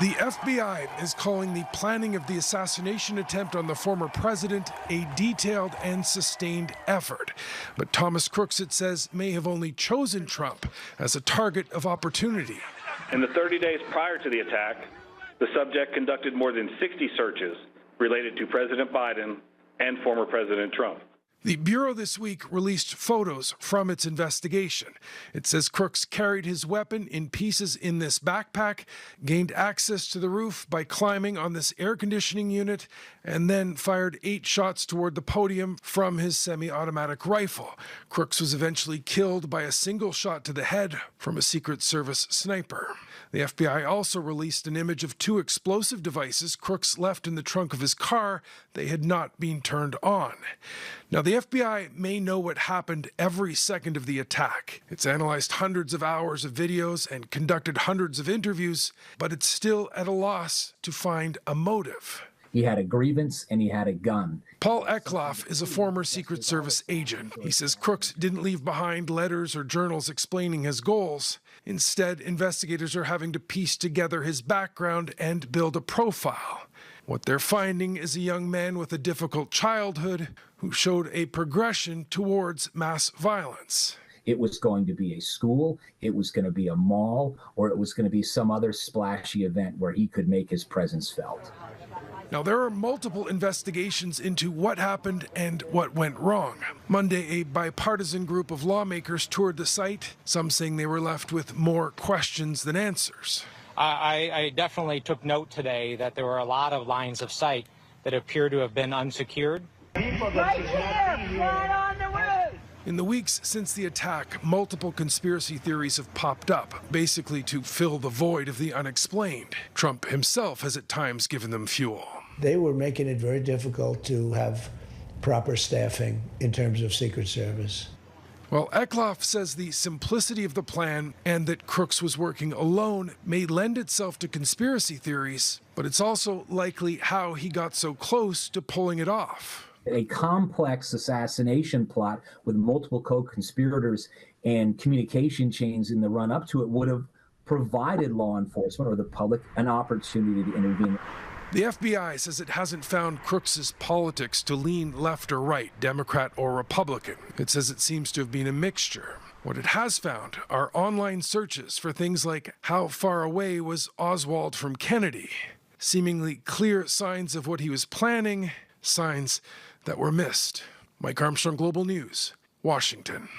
The FBI is calling the planning of the assassination attempt on the former president a detailed and sustained effort. But Thomas Crooks, it says, may have only chosen Trump as a target of opportunity. In the 30 days prior to the attack, the subject conducted more than 60 searches related to President Biden and former President Trump. The Bureau this week released photos from its investigation. It says Crooks carried his weapon in pieces in this backpack, gained access to the roof by climbing on this air conditioning unit, and then fired 8 shots toward the podium from his semi-automatic rifle. Crooks was eventually killed by a single shot to the head from a Secret Service sniper. The FBI also released an image of 2 explosive devices Crooks left in the trunk of his car. They had not been turned on. Now, the FBI may know what happened every second of the attack. It's analyzed hundreds of hours of videos and conducted hundreds of interviews, but it's still at a loss to find a motive. He had a grievance and he had a gun. Paul Eckloff is a former Secret Service agent. He says Crooks didn't leave behind letters or journals explaining his goals. Instead, investigators are having to piece together his background and build a profile. What they're finding is a young man with a difficult childhood who showed a progression towards mass violence. It was going to be a school, it was going to be a mall, or it was going to be some other splashy event where he could make his presence felt. Now, there are multiple investigations into what happened and what went wrong. Monday, a bipartisan group of lawmakers toured the site, some saying they were left with more questions than answers. I definitely took note today that there were a lot of lines of sight that appear to have been unsecured. Right here, right on the roof. In the weeks since the attack, multiple conspiracy theories have popped up, basically to fill the void of the unexplained. Trump himself has at times given them fuel. They were making it very difficult to have proper staffing in terms of Secret Service. Well, Eckloff says the simplicity of the plan and that Crooks was working alone may lend itself to conspiracy theories, but it's also likely how he got so close to pulling it off. A complex assassination plot with multiple co-conspirators and communication chains in the run-up to it would have provided law enforcement or the public an opportunity to intervene. The FBI says it hasn't found Crooks's politics to lean left or right, Democrat or Republican. It says it seems to have been a mixture. What it has found are online searches for things like how far away was Oswald from Kennedy, seemingly clear signs of what he was planning, signs that were missed. Mike Armstrong, Global News, Washington.